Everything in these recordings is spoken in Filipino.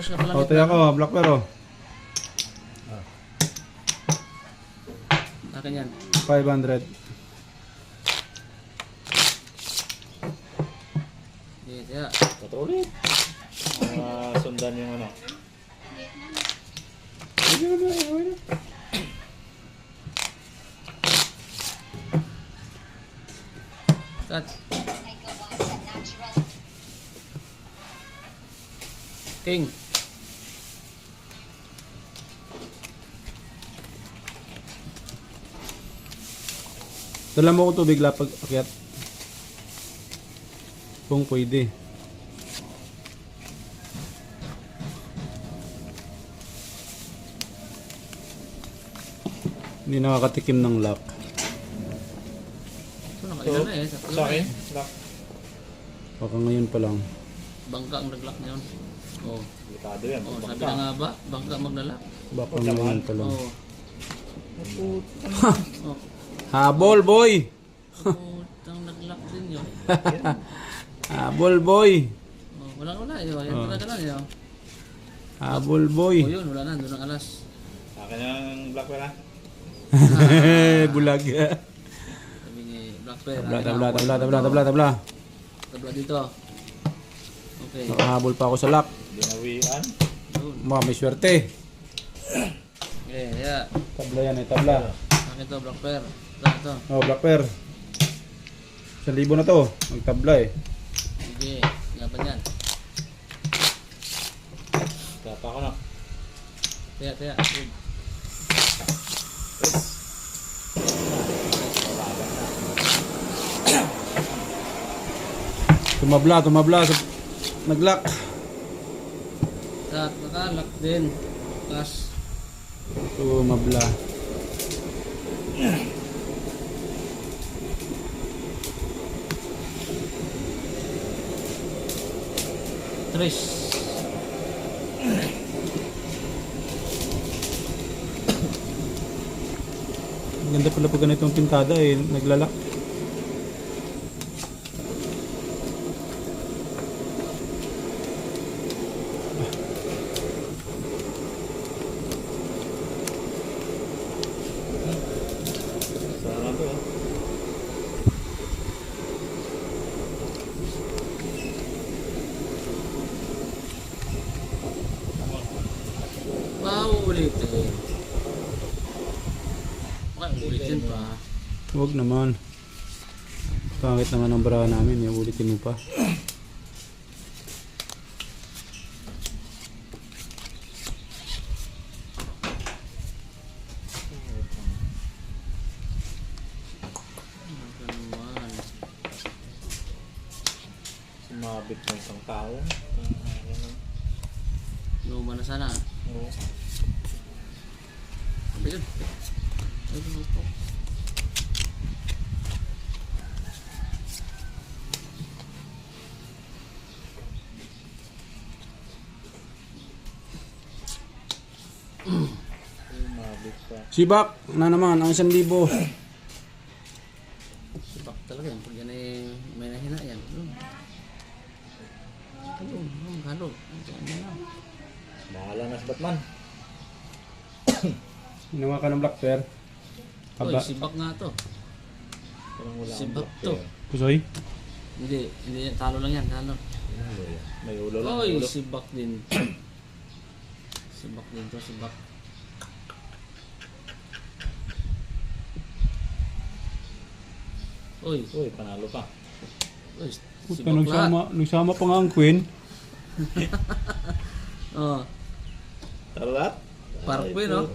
O, tayo ako, black pero. Akin yan. 500. Hindi, kaya. Patuloy. Sundan yung ano. Cut. King. Dala mo ko tubig lapag akyat. Kung pwede. Hindi nakakatikim ng lock. Ito, nakailan na eh. Sa akin? Lock. Baka ngayon pa lang. Bangka ang nag-lock niya yun. Oh. Delikado yan. Oh, sabi na nga ba? Bangka maglalak. Baka ngayon pa lang. Oh. Oh. Habol boy! Putang nag-lock din yun. Habol boy! Oh, wala yun. Yan talaga lang yun. Habol boy! Oh yun, wala na. Doon ang alas. Sa akin yung black pala. Bulag. Sabi ni Black Bear. Tabla. Tabla dito. Okay. Nakahabol pa ako sa lock. Dinawian. Doon. May swerte. Okay, yeah. Tabla yan tabla. Akin to, Black Bear. Ito. Oh, black pair. 1,000 na to. Magtabla eh. Sige, laban yan. Tapa ko na. Tiya. Good. Tumabla. Nag-lock. Nakalock din. Plus. Tumabla. Tres. Ang ganda pala pag ganitong pintada eh. Naglalak. Sarap to. Wow, ulitin. Okay, ulitin pa. Huwag naman. Pangit naman ang bra namin. Yung ulitin mo pa. Ganuan. Sumabit ng isang tao. Luma na sana. Oo. Sabi yun. Ay, lupo. Sumabit pa. Sibak na naman ang 1,000. Sibak talaga yan. Pag yan ay may nahina yan. Halo. Bahala na si Batman. Ginawa ka ng black pair. Oy, Haba. sibak nga to. Parang wala Si akong Bak black to. eh. Kusoy? Hindi. Talo lang yan. Talo. May ulo lang. Oy, ulo. sibak din. Sibak din to, sibak. Oy, Uy, panalo pa. oy, Puta, sibak lahat. nagsama pa nga ang queen. Oh, Talo lahat? Parkway, no?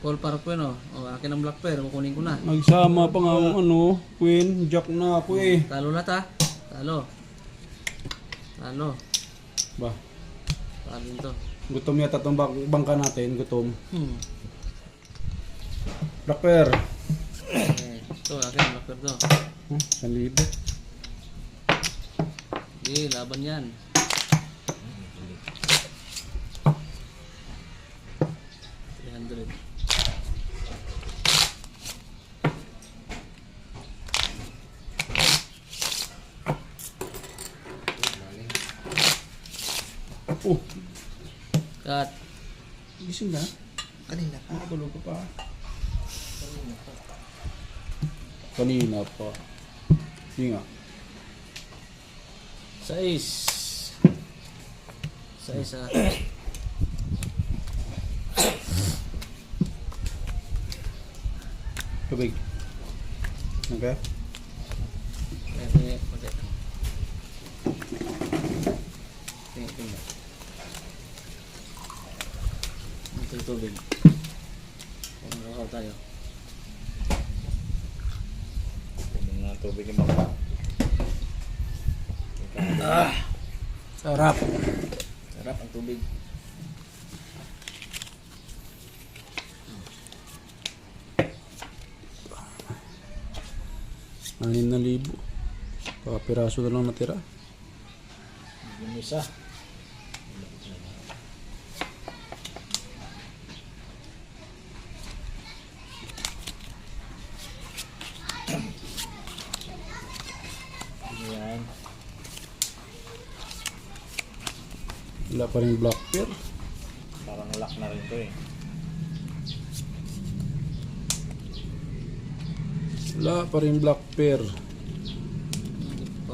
Call Parkway, no? Oh, akin ang black pair. Kukunin ko na. Nagsama pa nga ang queen. Jack na ako eh. Talo lahat, ha? Talo. Ba, Talo to. gutom yata itong bangka natin. Gutom. Black pair. Ito, akin ang black pair to. 1,000. Sige, laban yan. Oh, Cut. Gising na? Kanina pa. Tulog ko pa. Kanina pa. Sige nga. 6. 6 ah. Tubig. Okay? Tingin. Ito yung tubig. Kung nakakaw tayo. Kunin nga tubig yung baka. Sarap. Sarap ang tubig. Anim na libo. Kapiraso na lang natira. Yung isa. Ayan. Wala pa rin black pear. Parang lock na rin to eh. Wala pa rin black pear. Hindi pa.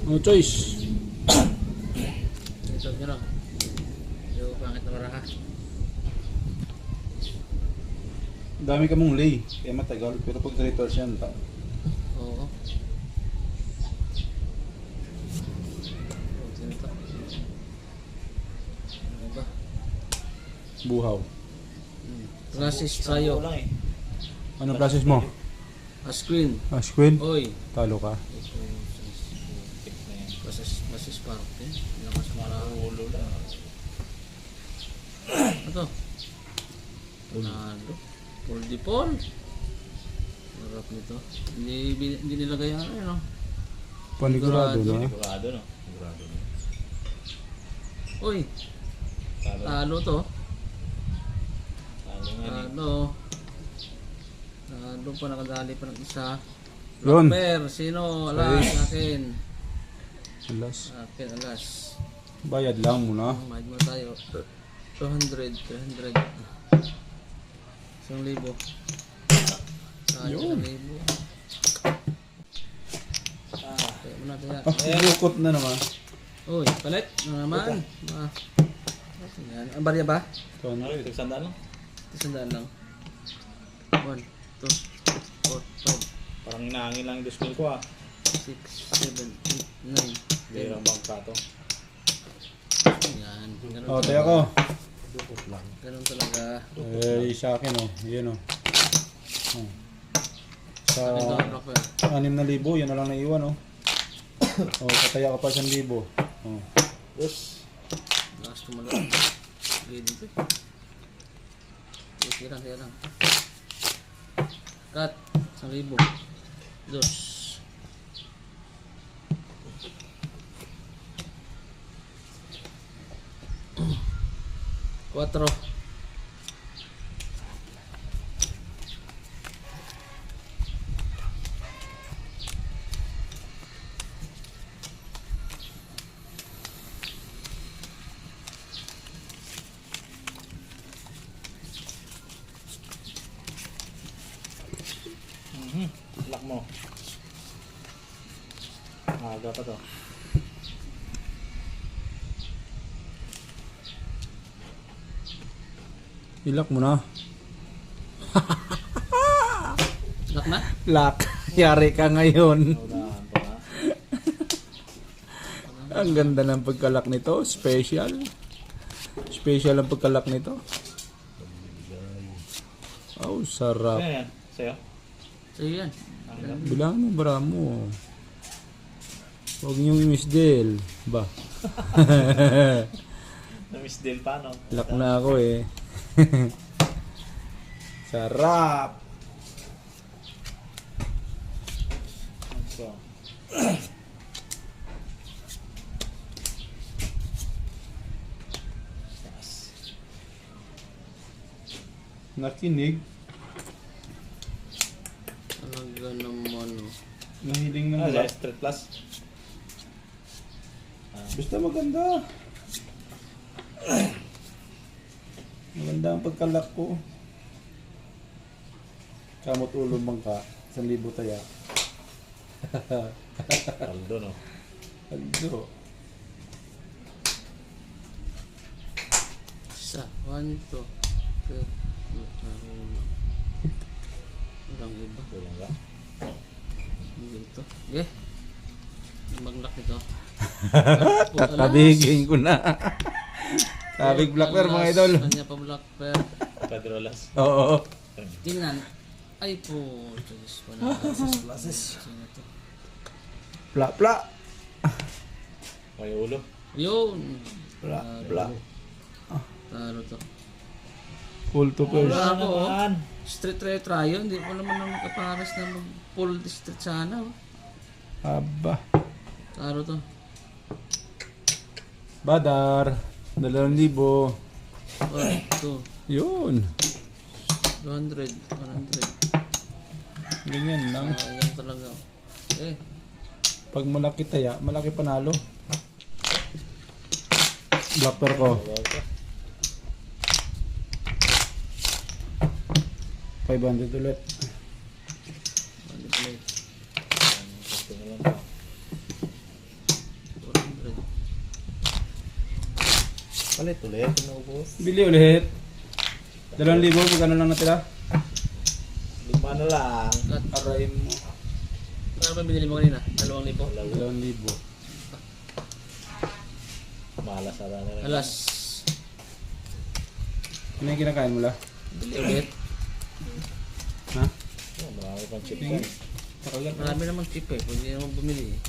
No choice. Ito nyo lang. Yung pangit na maraha. Dami ka mong lay. Kaya matagal. Pero pag 3 yan, ta. Oo. Sino to? Ano ba? Buhaw. Process tayo. Lang eh. Ano process mo? A screen. Asquin? Oy. Talo ka. Tip na yan. Process park. Lakas maraha. Ulo lang. Ito. Ronaldo. Paul Di Paul. Sarap nito. Hindi nilagay ano yun, no? Panigurado na. Sigurado no? Sigurado no? Uy, Talo. talo to. Talo nga eh. Talo. Talo pa, nakadali pa ng isa. Yun. Blackbear, sino? Alas, Ayos. akin. Alas. Akin, alas. Bayad lang muna. Mahid mo tayo. 200, 300. 1,000. Yun. 1,000. Kaya mo na kaya. Bukot na naman. Uy, palit. Ano naman? Yan. Ang barya ba? Ano yung tagsandaan lang? 100 lang. 1, 2, 4, 5, Parang inaangin lang yung display ko ah. 6, 7, 8, 9, 10. Birang bangka to. Yan. Ganun O, talaga. tayo ko. Ganun talaga. Eh, sa akin o. Yan o. Oh. Sa Akin to, Rockwell. 6,000, yan na lang naiwan o. O, kataya ka pa 1,000. O. Yes. Lakas tumalon. Sige dito. Sige lang. Cut. 1,000. Dos. 4. Lock mo. Aga pa to. Ilak mo na. Lock na? Lock. Yari ka ngayon. Unahan pa na. Ang ganda ng pagkalak nito. Special. Special ang pagkalak nito. Oh, sarap. Ano yan? Sa'yo? So yan. Bilangan mo, bara mo. Huwag niyong i-misdale. Ba? Na-miss deal pa no? Lock na ako eh. Sarap. So, Nakinig. Talaga naman, oh. Nahiling ng Ano black. siya? Street Plus? Basta maganda. Maganda ang pagkalak ko. Kamot ulo bangka. 1,000 taya. Paldo, no? Aldo. Isa, 1, 2, 3, 4, walang iba. Kulang ka? Dito. Okay. Maglak nito. Kabigin ko na. Kabig black bear mga idol. Kanya pa black bear. Pedrolas. Oo. Tingnan. Ay po. Diyos pa na. Sino to? Pla pla. May ulo. Yun. Pla pla. Talo to. Full to first. Wala ako. Oh. naman. Street retry yun. Hindi ko naman nang kapares na mag-pull the street sana. Oh. Aba. Talo to. Badar. 2,000. 1, 2, Yun. 200, 100. Ganyan lang. Yan talaga. Eh. Pag malaki taya, malaki panalo. Black bear ko. 500 ulit. 100 plate. Gusto mo lang. 400. Palit ulit. Pinubos. Bili ulit. 2,000 magkano lang natira? 5 na lang. Cut. Aray mo. Ano ba binili mo kanina? 2,000. 2,000. Malas na lang. Alas. Ano yung kinakain mo la? Bili ulit. Ha? Oh, marami pang chip Tingin. yan. Pakagat. Marami namang chip eh. Pwede naman bumili eh.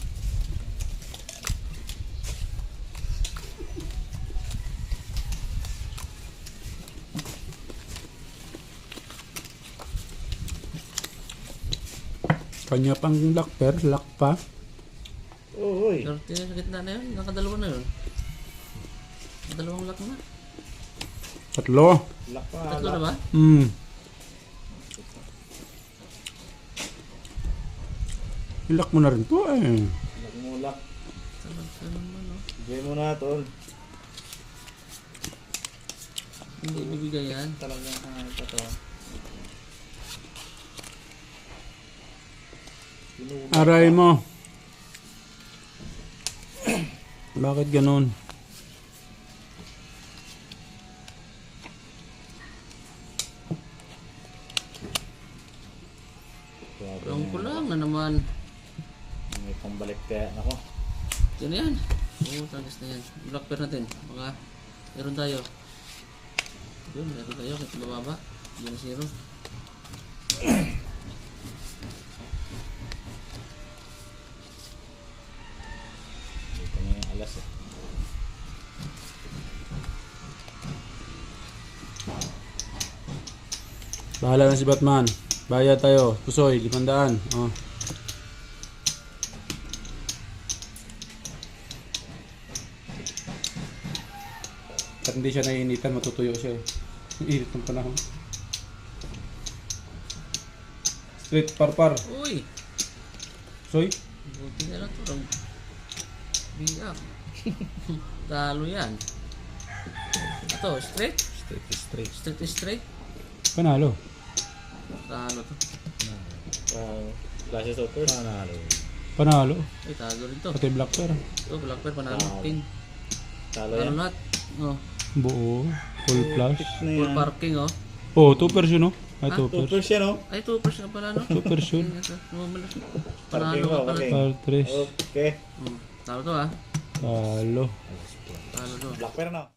Kanya pang black bear, lock pa. Oh, uy. Pero tingnan sa gitna na yun. Nakadalawa na yun. Dalawang lock na. Tatlo. Lock pa. Tatlo na ba? Ilak mo na rin to eh. Lock mo lock. Talaga naman oh. Bigay mo na, tol. Hindi ibibigay yan. Talagang ito to. Pinulak Aray pa. mo. Bakit ganun? Grabe Alam na ko yan. lang na naman. May pambalik kaya. Nako. Yan na yan. Oo, tangis na yan. Black bear natin. Baka meron tayo. Yun, meron tayo. Kahit mababa. Yun, 0. Ito na yung alas eh. Bahala na si Batman. Bayad tayo. Pusoy, 500. Oh. At hindi siya naiinitan, matutuyo siya eh. Ang init ng panahon. Straight parpar. Uy! Soy, Buti na lang ito. Biyak. Talo yan. Ito, straight. Straight is straight. Straight is straight. panalo. Talo to. Classes of first. Panalo. Panalo. Ay, talo rin to. Pati black bear. Ito, black bear, panalo. Talo. Pin. Talo Talo yan. lahat. Oh, Buo. Full plus. Na full yan. parking oh. Oh, 2 yun oh. Ay, Ha? 2 First yan, oh. Ay, 2% na pala no? 2 yun. Panalo ka pala. Okay. Par 3. Okay. Talo to ah. Talo. Talo to. Black pair na.